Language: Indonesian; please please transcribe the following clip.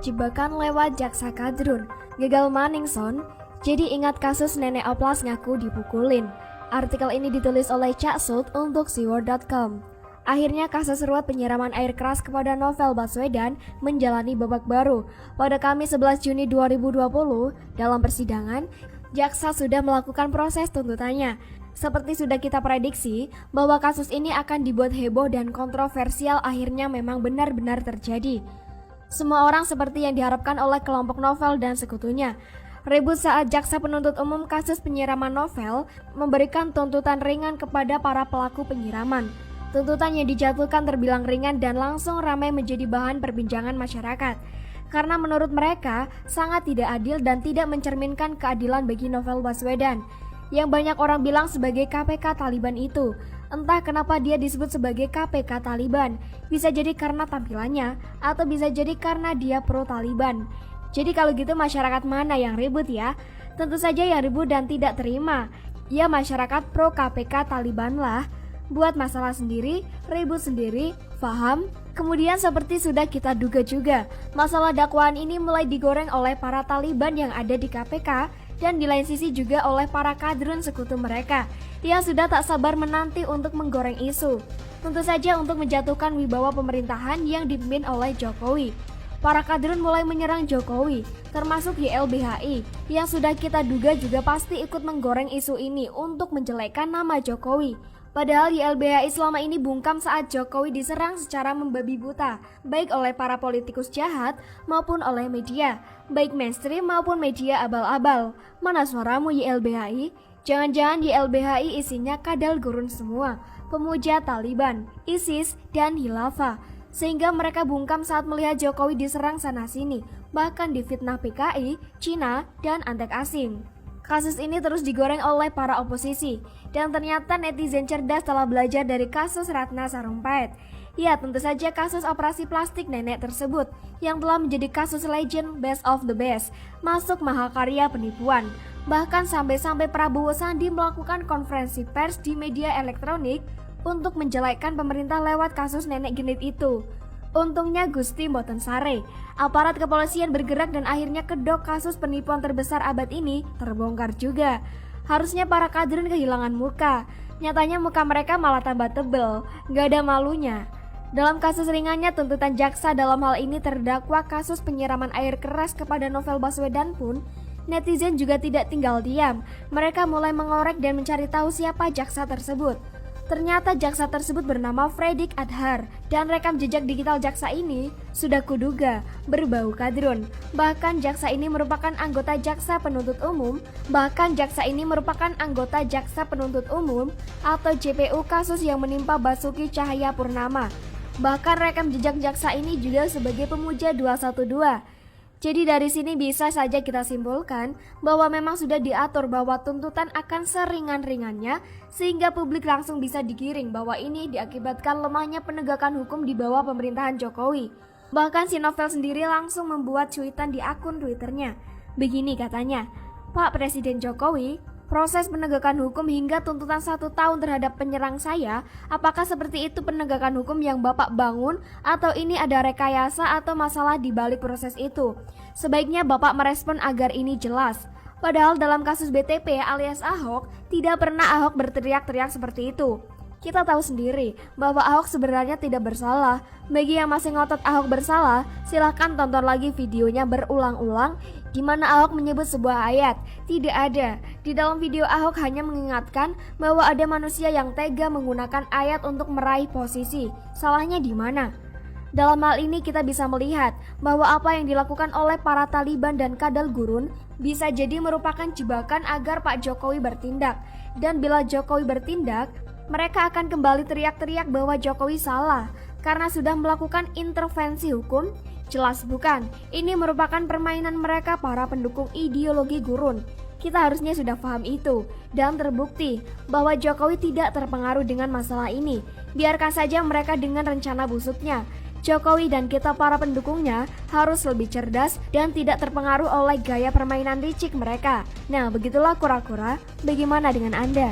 jebakan lewat jaksa kadrun. Gagal Maningson, jadi ingat kasus nenek oplas ngaku dipukulin. Artikel ini ditulis oleh Cak Sult untuk siwar.com. Akhirnya kasus ruwet penyiraman air keras kepada Novel Baswedan menjalani babak baru. Pada Kamis 11 Juni 2020, dalam persidangan, jaksa sudah melakukan proses tuntutannya. Seperti sudah kita prediksi, bahwa kasus ini akan dibuat heboh dan kontroversial akhirnya memang benar-benar terjadi. Semua orang seperti yang diharapkan oleh kelompok Novel dan sekutunya. Ribut saat jaksa penuntut umum kasus penyiraman Novel memberikan tuntutan ringan kepada para pelaku penyiraman. Tuntutan yang dijatuhkan terbilang ringan dan langsung ramai menjadi bahan perbincangan masyarakat. Karena menurut mereka sangat tidak adil dan tidak mencerminkan keadilan bagi Novel Baswedan, yang banyak orang bilang sebagai KPK Taliban itu. Entah kenapa dia disebut sebagai KPK Taliban, bisa jadi karena tampilannya atau bisa jadi karena dia pro Taliban. Jadi kalau gitu masyarakat mana yang ribut ya? Tentu saja yang ribut dan tidak terima, ya masyarakat pro KPK Taliban lah. Buat masalah sendiri, ribut sendiri, paham? Kemudian seperti sudah kita duga juga, masalah dakwaan ini mulai digoreng oleh para Taliban yang ada di KPK dan di lain sisi juga oleh para kadrun sekutu mereka yang sudah tak sabar menanti untuk menggoreng isu. Tentu saja untuk menjatuhkan wibawa pemerintahan yang dipimpin oleh Jokowi. Para kadrun mulai menyerang Jokowi, termasuk YLBHI yang sudah kita duga juga pasti ikut menggoreng isu ini untuk menjelekkan nama Jokowi. Padahal YLBHI selama ini bungkam saat Jokowi diserang secara membabi buta, baik oleh para politikus jahat maupun oleh media, baik mainstream maupun media abal-abal. Mana suaramu YLBHI? Jangan-jangan YLBHI isinya kadal gurun semua, pemuja Taliban, ISIS, dan Khilafah. Sehingga mereka bungkam saat melihat Jokowi diserang sana-sini, bahkan difitnah PKI, Cina, dan antek asing. Kasus ini terus digoreng oleh para oposisi, dan ternyata netizen cerdas telah belajar dari kasus Ratna Sarumpait. Ya, tentu saja kasus operasi plastik nenek tersebut, yang telah menjadi kasus legend best of the best, masuk mahakarya penipuan. Bahkan sampai-sampai Prabowo Sandi melakukan konferensi pers di media elektronik untuk menjelekkan pemerintah lewat kasus nenek genit itu. Untungnya Gusti mboten sare, aparat kepolisian bergerak dan akhirnya kedok kasus penipuan terbesar abad ini terbongkar juga. Harusnya para kadrun kehilangan muka, nyatanya muka mereka malah tambah tebel, gak ada malunya. Dalam kasus ringannya tuntutan jaksa dalam hal ini terdakwa kasus penyiraman air keras kepada Novel Baswedan pun, netizen juga tidak tinggal diam. Mereka mulai mengorek dan mencari tahu siapa jaksa tersebut. Ternyata jaksa tersebut bernama Fredrik Adhar dan rekam jejak digital jaksa ini sudah kuduga berbau kadrun. Bahkan jaksa ini merupakan anggota jaksa penuntut umum, atau JPU kasus yang menimpa Basuki Cahayapurnama. Bahkan rekam jejak jaksa ini juga sebagai pemuja 212. Jadi dari sini bisa saja kita simpulkan bahwa memang sudah diatur bahwa tuntutan akan seringan-ringannya sehingga publik langsung bisa digiring bahwa ini diakibatkan lemahnya penegakan hukum di bawah pemerintahan Jokowi. Bahkan si Novel sendiri langsung membuat cuitan di akun Twitternya. Begini katanya, Pak Presiden Jokowi, proses penegakan hukum hingga tuntutan 1 tahun terhadap penyerang saya, apakah seperti itu penegakan hukum yang Bapak bangun atau ini ada rekayasa atau masalah di balik proses itu? Sebaiknya Bapak merespon agar ini jelas. Padahal dalam kasus BTP alias Ahok, tidak pernah Ahok berteriak-teriak seperti itu. Kita tahu sendiri bahwa Ahok sebenarnya tidak bersalah. Bagi yang masih ngotot Ahok bersalah, silahkan tonton lagi videonya berulang-ulang di mana Ahok menyebut sebuah ayat. Tidak ada. Di dalam video Ahok hanya mengingatkan bahwa ada manusia yang tega menggunakan ayat untuk meraih posisi. Salahnya di mana? Dalam hal ini kita bisa melihat bahwa apa yang dilakukan oleh para Taliban dan kadal gurun bisa jadi merupakan jebakan agar Pak Jokowi bertindak. Dan bila Jokowi bertindak, mereka akan kembali teriak-teriak bahwa Jokowi salah karena sudah melakukan intervensi hukum. Jelas bukan, ini merupakan permainan mereka para pendukung ideologi gurun. Kita harusnya sudah paham itu dan terbukti bahwa Jokowi tidak terpengaruh dengan masalah ini. Biarkan saja mereka dengan rencana busuknya. Jokowi dan kita para pendukungnya harus lebih cerdas dan tidak terpengaruh oleh gaya permainan licik mereka. Nah, begitulah kura-kura. Bagaimana dengan Anda?